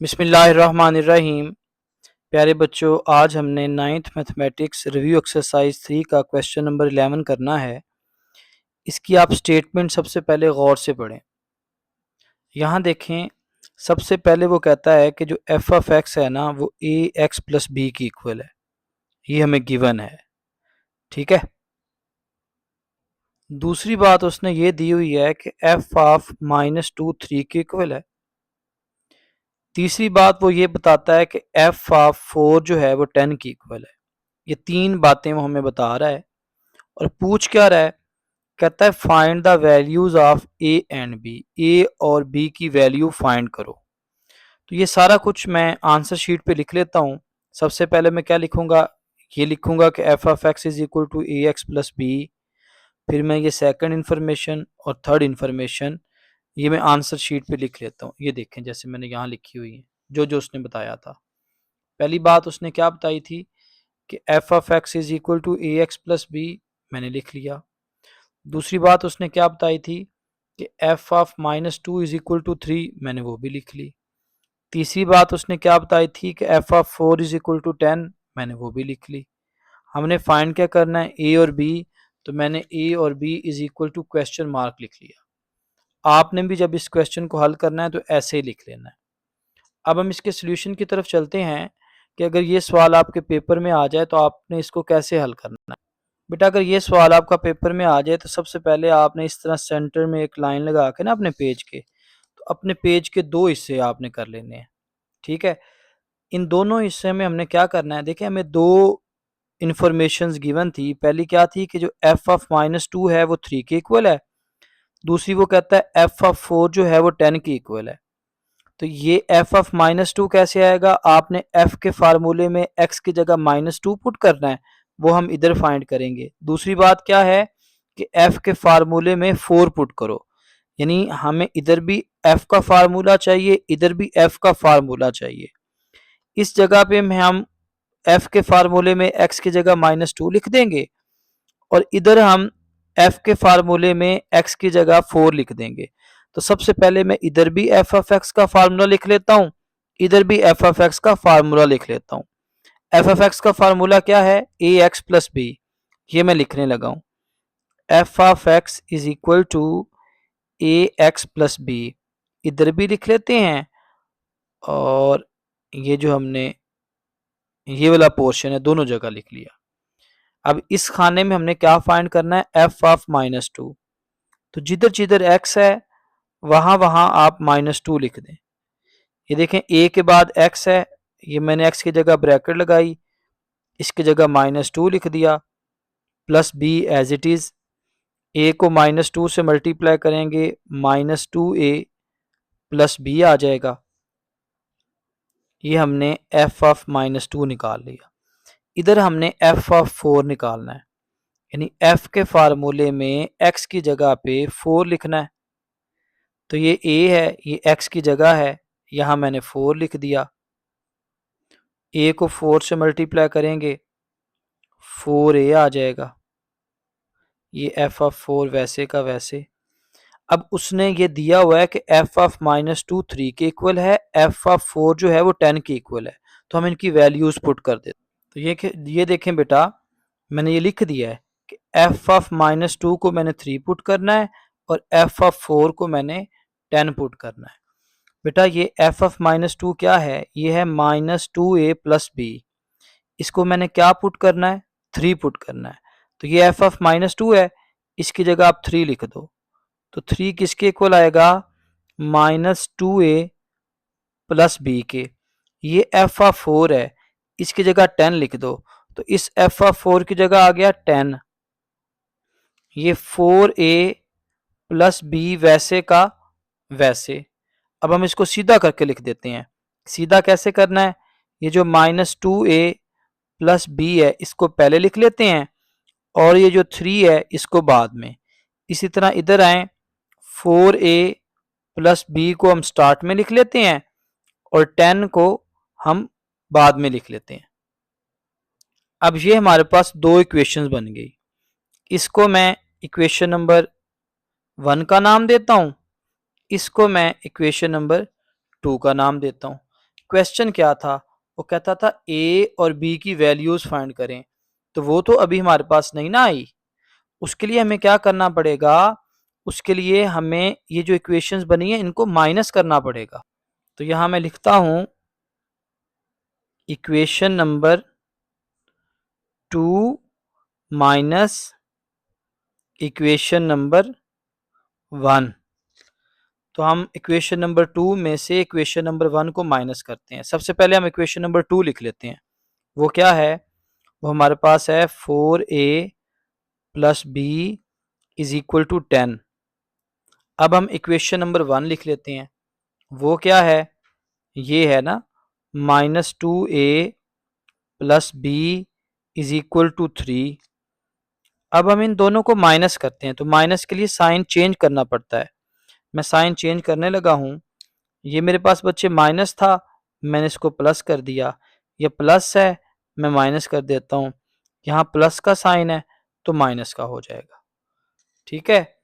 बिस्मिल्लाहिर्रहमानिर्रहीम। प्यारे बच्चों, आज हमने नाइन्थ मैथमेटिक्स रिव्यू एक्सरसाइज 3 का क्वेश्चन नंबर 11 करना है। इसकी आप स्टेटमेंट सबसे पहले गौर से पढ़ें। यहाँ देखें, सबसे पहले वो कहता है कि जो एफ ऑफ एक्स है ना, वो ए एक्स प्लस बी की इक्वल है। ये हमें गिवन है, ठीक है। दूसरी बात उसने ये दी हुई है कि एफ ऑफ -2 3 की इक्वल है। तीसरी बात वो ये बताता है कि एफ ऑफ 4 जो है वो 10 की इक्वल है। ये तीन बातें वो हमें बता रहा है और पूछ क्या रहा है, कहता है find the values of A and B. A और बी की वैल्यू फाइंड करो। तो ये सारा कुछ मैं आंसर शीट पे लिख लेता हूँ। सबसे पहले मैं क्या लिखूंगा, ये लिखूंगा कि F of X is equal to A X plus B. फिर मैं ये सेकंड इन्फॉर्मेशन और थर्ड इन्फॉर्मेशन ये मैं आंसर शीट पे लिख लेता हूँ। ये देखें, जैसे मैंने यहाँ लिखी हुई है जो जो उसने बताया था। पहली बात उसने क्या बताई थी कि F of X is equal to A X plus B, मैंने लिख लिया। दूसरी बात उसने क्या बताई थी कि F of -2 is equal to 3, मैंने वो भी लिख ली। तीसरी बात उसने क्या बताई थी कि F of 4 is equal to 10, मैंने वो भी लिख ली। हमने फाइंड क्या करना है, ए और बी, तो मैंने ए और B is equal to question mark लिख लिया। आपने भी जब इस क्वेश्चन को हल करना है तो ऐसे ही लिख लेना है। अब हम इसके सोल्यूशन की तरफ चलते हैं कि अगर ये सवाल आपके पेपर में आ जाए तो आपने इसको कैसे हल करना है। बेटा, अगर ये सवाल आपका पेपर में आ जाए तो सबसे पहले आपने इस तरह सेंटर में एक लाइन लगा के ना अपने पेज के, तो अपने पेज के दो हिस्से आपने कर लेने हैं, ठीक है। इन दोनों हिस्से में हमने क्या करना है, देखिए हमें दो इंफॉर्मेशंस गिवन थी। पहली क्या थी कि जो एफ ऑफ -2 है वो 3 के इक्वल है। दूसरी वो कहता है एफ ऑफ 4 जो है वो 10 की इक्वल है। तो ये एफ ऑफ -2 कैसे आएगा, आपने एफ के फार्मूले में एक्स की जगह -2 पुट करना है, वो हम इधर फाइंड करेंगे। दूसरी बात क्या है कि एफ के फार्मूले में 4 पुट करो, यानी हमें इधर भी एफ का फार्मूला चाहिए, इधर भी एफ का फार्मूला चाहिए। इस जगह पे हम एफ के फार्मूले में एक्स की जगह -2 लिख देंगे और इधर हम एफ के फार्मूले में एक्स की जगह 4 लिख देंगे। तो सबसे पहले मैं इधर भी एफ ऑफ एक्स का फार्मूला लिख लेता हूँ, इधर भी एफ ऑफ एक्स का फार्मूला लिख लेता हूँ। एफ ऑफ एक्स का फार्मूला क्या है, ए एक्स प्लस बी, ये मैं लिखने लगा हूँ। F of X is equal to A X plus B, इधर भी लिख लेते हैं और ये जो हमने ये वाला पोर्शन है दोनों जगह लिख लिया। अब इस खाने में हमने क्या फाइंड करना है, एफ ऑफ -2। तो जिधर जिधर एक्स है वहां वहां आप -2 लिख दें। ये देखें, ए के बाद एक्स है, ये मैंने एक्स की जगह ब्रैकेट लगाई, इसकी जगह -2 लिख दिया, plus B as it is. A को -2 से मल्टीप्लाई करेंगे, -2a प्लस बी आ जाएगा। ये हमने एफ ऑफ -2 निकाल लिया। इधर हमने एफ ऑफ 4 निकालना है, यानी एफ के फार्मूले में एक्स की जगह पे 4 लिखना है। तो ये ए है, ये एक्स की जगह है, यहाँ मैंने 4 लिख दिया। ए को 4 से मल्टीप्लाई करेंगे, 4a आ जाएगा। ये एफ ऑफ 4 वैसे का वैसे। अब उसने ये दिया हुआ है कि एफ ऑफ -2 3 के इक्वल है, एफ ऑफ 4 जो है वो 10 के इक्वल है। तो हम इनकी वैल्यूज पुट कर देते। तो ये देखें बेटा, मैंने ये लिख दिया है कि एफ ऑफ -2 को मैंने 3 पुट करना है और एफ ऑफ 4 को मैंने 10 पुट करना है। बेटा, ये एफ ऑफ -2 क्या है, ये है -2a प्लस बी। इसको मैंने क्या पुट करना है, 3 पुट करना है। तो ये एफ ऑफ -2 है, इसकी जगह आप 3 लिख दो। तो 3 किसके इक्वल आएगा, -2a प्लस बी के। ये एफ ऑफ 4 है, इसकी जगह 10 लिख दो। तो इस एफ ऑफ 4 की जगह आ गया 10। ये 4a प्लस बी वैसे का वैसे। अब हम इसको सीधा करके लिख देते हैं। सीधा कैसे करना है, ये जो -2a प्लस बी है इसको पहले लिख लेते हैं और ये जो 3 है इसको बाद में। इसी तरह इधर आए, 4a प्लस बी को हम स्टार्ट में लिख लेते हैं और 10 को हम बाद में लिख लेते हैं। अब ये हमारे पास दो इक्वेशंस बन गई। इसको मैं इक्वेशन नंबर 1 का नाम देता हूँ, इसको मैं इक्वेशन नंबर 2 का नाम देता हूँ। क्वेश्चन क्या था, वो कहता था ए और बी की वैल्यूज फाइंड करें, तो वो तो अभी हमारे पास नहीं ना आई। उसके लिए हमें क्या करना पड़ेगा, उसके लिए हमें ये जो इक्वेशंस बनी है इनको माइनस करना पड़ेगा। तो यहां मैं लिखता हूं equation number 2 minus equation number 1। तो हम इक्वेशन नंबर 2 में से इक्वेशन नंबर 1 को माइनस करते हैं। सबसे पहले हम इक्वेशन नंबर 2 लिख लेते हैं। वो क्या है, वो हमारे पास है 4a plus B is equal to 10। अब हम इक्वेशन नंबर 1 लिख लेते हैं। वो क्या है, ये है ना -2a plus B is equal to 3। अब हम इन दोनों को माइनस करते हैं, तो माइनस के लिए साइन चेंज करना पड़ता है। मैं साइन चेंज करने लगा हूं। ये मेरे पास बच्चे माइनस था, मैंने इसको प्लस कर दिया। ये प्लस है, मैं माइनस कर देता हूं। यहाँ प्लस का साइन है तो माइनस का हो जाएगा। ठीक है।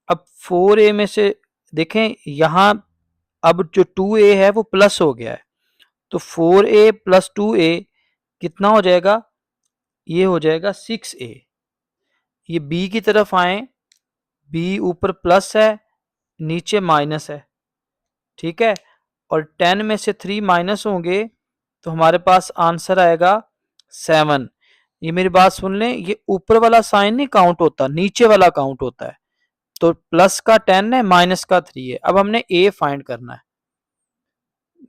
अब 4a में से देखें, यहाँ अब जो 2a है वो प्लस हो गया है, तो 4a प्लस 2a कितना हो जाएगा, ये हो जाएगा 6a। ये b की तरफ आए, b ऊपर प्लस है नीचे माइनस है। ठीक है। और 10 में से 3 माइनस होंगे तो हमारे पास आंसर आएगा 7। ये मेरी बात सुन लें, ये ऊपर वाला साइन नहीं काउंट होता, नीचे वाला काउंट होता है। तो प्लस का 10 है, माइनस का 3 है। अब हमने a फाइंड करना है।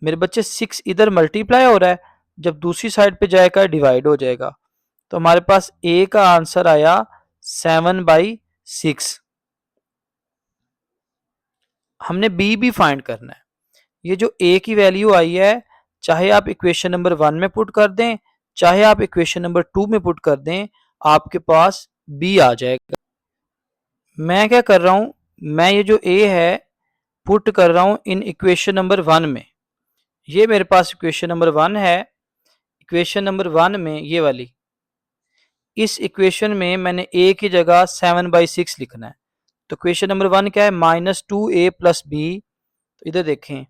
मेरे बच्चे 6 इधर मल्टीप्लाई हो रहा है, जब दूसरी साइड पे जाएगा डिवाइड हो जाएगा। तो हमारे पास a का आंसर आया 7/6। हमने b भी फाइंड करना है। ये जो a की वैल्यू आई है, चाहे आप इक्वेशन नंबर 1 में पुट कर दें, चाहे आप इक्वेशन नंबर 2 में पुट कर दें, आपके पास b आ जाएगा। मैं क्या कर रहा हूं, मैं ये जो a है पुट कर रहा हूं इन इक्वेशन नंबर 1 में। ये मेरे पास इक्वेशन नंबर 1 है। इक्वेशन नंबर 1 में ये वाली, इस इक्वेशन में मैंने a की जगह 7/6 लिखना है। तो इक्वेशन नंबर 1 क्या है, -2a प्लस बी। तो इधर देखें,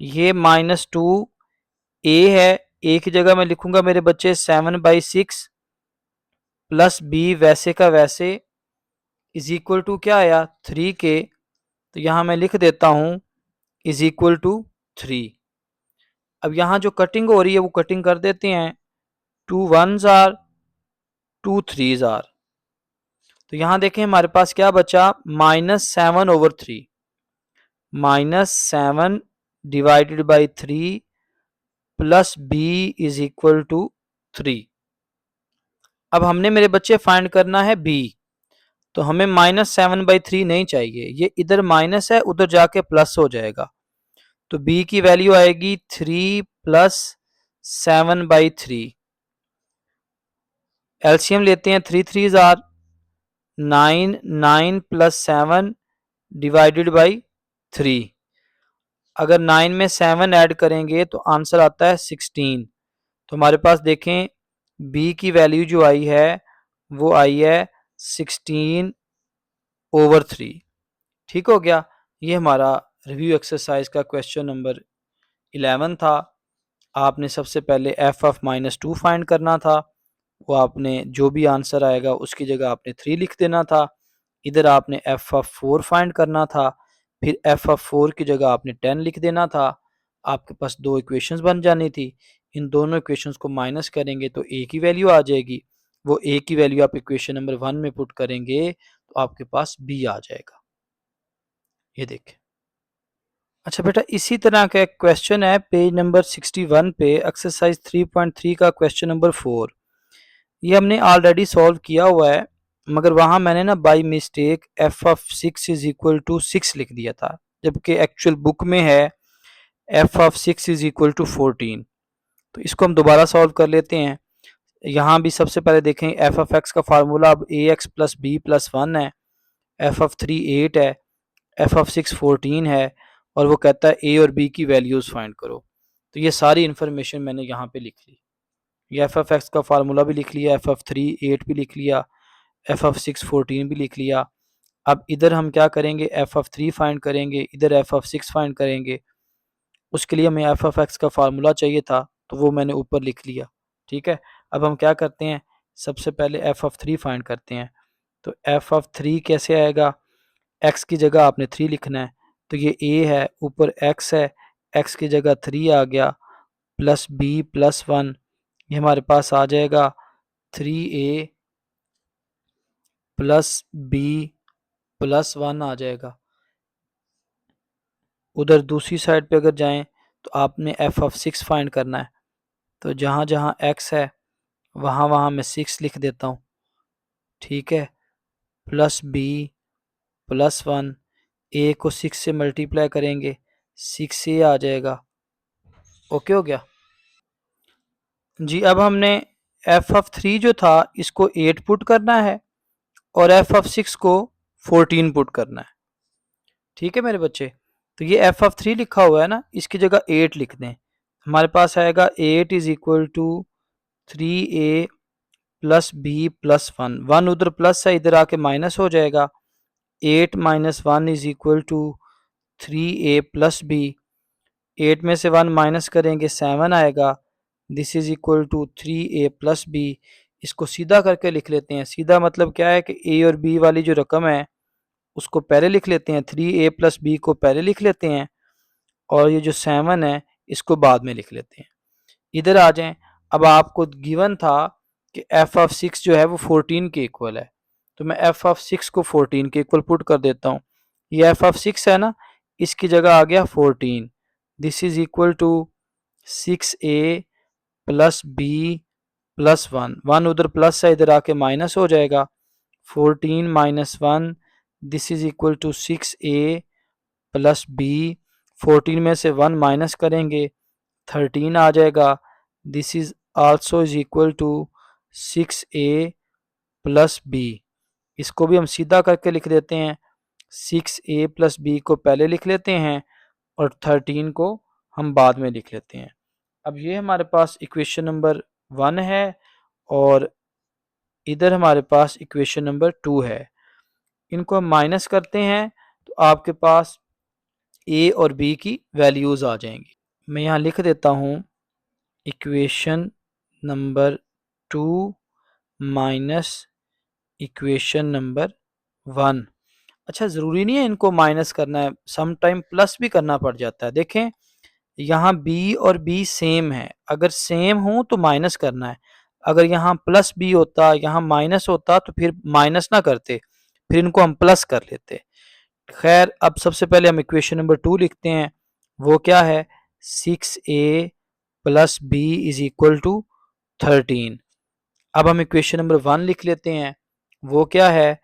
ये -2a है, a की जगह मैं लिखूंगा मेरे बच्चे 7/6 प्लस बी वैसे का वैसे इज इक्वल टू क्या आया 3k। तो यहां मैं लिख देता हूं इज इक्वल टू 3। अब यहां जो कटिंग हो रही है वो कटिंग कर देते हैं, 2 1s आर 2 3s आर। तो यहां देखें हमारे पास क्या बचा, -7/3, -7 divided by 3 plus B is equal to 3। अब हमने मेरे बच्चे फाइंड करना है b। तो हमें -7/3 नहीं चाहिए, ये इधर माइनस है उधर जाके प्लस हो जाएगा। तो b की वैल्यू आएगी 3 प्लस 7/3। एलसीएम लेते हैं, 3 3s are 9, 9 plus 7 divided by 3। अगर 9 में 7 ऐड करेंगे तो आंसर आता है 16। तो हमारे पास देखें b की वैल्यू जो आई है वो आई है 16/3। ठीक हो गया। ये हमारा रिव्यू एक्सरसाइज का क्वेश्चन नंबर 11 था। आपने सबसे पहले एफ ऑफ -2 फाइंड करना था। वो आपने जो भी आंसर आएगा उसकी जगह आपने 3 लिख देना था। इधर आपने एफ ऑफ 4 फाइंड करना था, फिर एफ ऑफ 4 की जगह आपने 10 लिख देना था। आपके पास दो इक्वेशंस बन जानी थी। इन दोनों इक्वेशंस को माइनस करेंगे तो ए की वैल्यू आ जाएगी। वो ए की वैल्यू आप इक्वेशन नंबर 1 में पुट करेंगे तो आपके पास बी आ जाएगा। ये देखें। अच्छा बेटा, इसी तरह का एक क्वेश्चन है पेज नंबर 61 पे, एक्सरसाइज 3.3 का क्वेश्चन नंबर 4। ये हमने ऑलरेडी सॉल्व किया हुआ है, मगर वहाँ मैंने ना by mistake F of 6 is equal to 6 लिख दिया था, जबकि एक्चुअल बुक में है F of 6 is equal to 14। तो इसको हम दोबारा सॉल्व कर लेते हैं। यहाँ भी सबसे पहले देखें, एफ ऑफ एक्स का फार्मूला अब ए एक्स प्लस बी प्लस 1 है, एफ ऑफ 3 8 है, एफ ऑफ 6 14 है, और वो कहता है ए और बी की वैल्यूज फाइंड करो। तो ये सारी इंफॉर्मेशन मैंने यहाँ पे लिख ली। ये एफ ऑफ एक्स का फार्मूला भी लिख लिया, एफ ऑफ 3 8 भी लिख लिया, एफ ऑफ 6 14 भी लिख लिया। अब इधर हम क्या करेंगे, एफ ऑफ 3 फाइंड करेंगे, इधर एफ ऑफ 6 फाइंड करेंगे। उसके लिए हमें एफ ऑफ एक्स का फार्मूला चाहिए था, तो वो मैंने ऊपर लिख लिया। ठीक है, अब हम क्या करते हैं, सबसे पहले एफ ऑफ 3 फाइंड करते हैं। तो एफ ऑफ 3 कैसे आएगा, एक्स की जगह आपने 3 लिखना है, तो ये ए है, ऊपर एक्स है, एक्स की जगह 3 आ गया, प्लस बी प्लस 1, ये हमारे पास आ जाएगा 3a प्लस बी प्लस 1 आ जाएगा। उधर दूसरी साइड पे अगर जाएं तो आपने एफ ऑफ 6 फाइंड करना है, तो जहाँ जहाँ एक्स है वहाँ वहाँ मैं 6 लिख देता हूँ। ठीक है, प्लस बी प्लस 1, ए को 6 से मल्टीप्लाई करेंगे 6a आ जाएगा। ओके हो गया जी। अब हमने एफ ऑफ 3 जो था इसको 8 पुट करना है और एफ ऑफ 6 को 14 पुट करना है। ठीक है मेरे बच्चे, तो ये एफ ऑफ 3 लिखा हुआ है ना, इसकी जगह 8 लिख दें। हमारे पास आएगा 8 is equal to 3a plus B plus 1, 1 उधर प्लस है, इधर आके माइनस हो जाएगा। 8 minus 1 is equal to 3a plus B, 8 में से 1 माइनस करेंगे 7 आएगा। This is equal to 3a plus B. इसको सीधा करके लिख लेते हैं। सीधा मतलब क्या है कि a और b वाली जो रकम है उसको पहले लिख लेते हैं, 3a प्लस बी को पहले लिख लेते हैं, और ये जो 7 है इसको बाद में लिख लेते हैं। इधर आ जाएं, अब आपको गिवन था कि एफ ऑफ 6 जो है वो 14 के इक्वल है, तो मैं एफ ऑफ 6 को 14 के इक्वल पुट कर देता हूँ। ये एफ ऑफ 6 है ना, इसकी जगह आ गया 14। This is equal to 6a plus B plus 1, 1 उधर प्लस है, इधर आके माइनस हो जाएगा। 14 minus 1, this is equal to 6a plus B, 14 में से 1 माइनस करेंगे 13 आ जाएगा। This is also is equal to 6a plus B. इसको भी हम सीधा करके लिख देते हैं, 6a प्लस बी को पहले लिख लेते हैं और 13 को हम बाद में लिख लेते हैं। अब ये हमारे पास इक्वेशन नंबर 1 है और इधर हमारे पास इक्वेशन नंबर 2 है। इनको हम माइनस करते हैं तो आपके पास ए और बी की वैल्यूज आ जाएंगी। मैं यहाँ लिख देता हूँ equation number 2 minus equation number 1। अच्छा, ज़रूरी नहीं है इनको माइनस करना है, सम टाइम प्लस भी करना पड़ जाता है। देखें यहाँ b और b सेम है, अगर सेम हो तो माइनस करना है, अगर यहाँ प्लस b होता यहाँ माइनस होता तो फिर माइनस ना करते, फिर इनको हम प्लस कर लेते। खैर, अब सबसे पहले हम इक्वेशन नंबर 2 लिखते हैं, वो क्या है, 6a plus B is equal to 13। अब हम इक्वेशन नंबर 1 लिख लेते हैं, वो क्या है,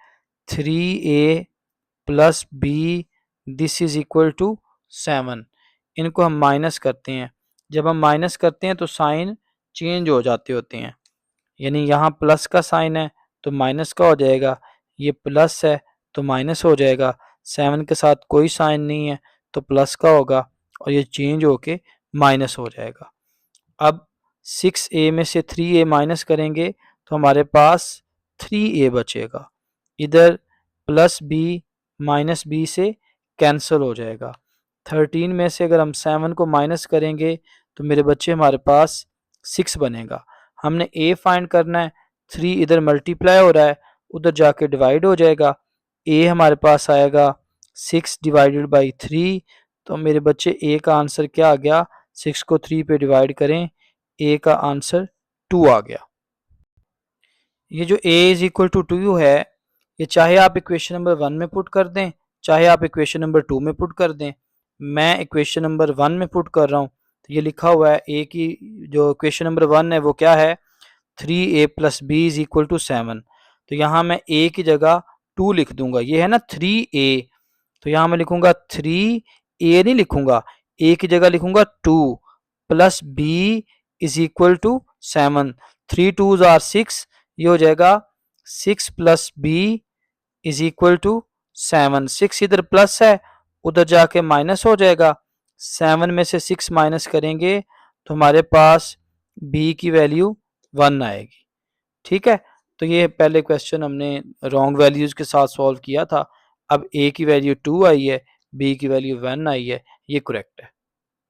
3a plus B this is equal to 7। इनको हम माइनस करते हैं, जब हम माइनस करते हैं तो साइन चेंज हो जाते होते हैं, यानी यहाँ प्लस का साइन है तो माइनस का हो जाएगा, ये प्लस है तो माइनस हो जाएगा, 7 के साथ कोई साइन नहीं है तो प्लस का होगा और ये चेंज होके माइनस हो जाएगा। अब 6a में से 3a माइनस करेंगे तो हमारे पास 3a बचेगा, इधर प्लस बी माइनस बी से कैंसिल हो जाएगा। 13 में से अगर हम 7 को माइनस करेंगे तो मेरे बच्चे हमारे पास 6 बनेगा। हमने a फाइंड करना है, 3 इधर मल्टीप्लाई हो रहा है, उधर जाके डिवाइड हो जाएगा, a हमारे पास आएगा 6 डिवाइडेड बाई 3। तो मेरे बच्चे a का आंसर क्या आ गया, 6 को 3 पे डिवाइड करें, a का आंसर 2 आ गया। ये जो a इज इक्वल टू 2 है, ये चाहे आप इक्वेशन नंबर 1 में पुट कर दें, चाहे आप इक्वेशन नंबर 2 में पुट कर दें। मैं इक्वेशन नंबर 1 में पुट कर रहा हूँ, तो ये लिखा हुआ है a की जो इक्वेशन नंबर 1 है वो क्या है, 3a plus B is equal to 7। तो यहाँ मैं a की जगह 2 लिख दूंगा, ये है ना 3a, तो यहाँ मैं लिखूंगा 3a नहीं लिखूंगा, a की जगह लिखूंगा 2 plus b is equal to 7। 3 2s are 6, ये हो जाएगा 6 plus B is equal to 7। 6 इधर प्लस है, उधर जाके माइनस हो जाएगा, 7 में से 6 माइनस करेंगे तो हमारे पास b की वैल्यू 1 आएगी। ठीक है, तो ये पहले क्वेश्चन हमने रॉन्ग वैल्यूज के साथ सॉल्व किया था। अब a की वैल्यू 2 आई है, b की वैल्यू 1 आई है, ये करेक्ट है।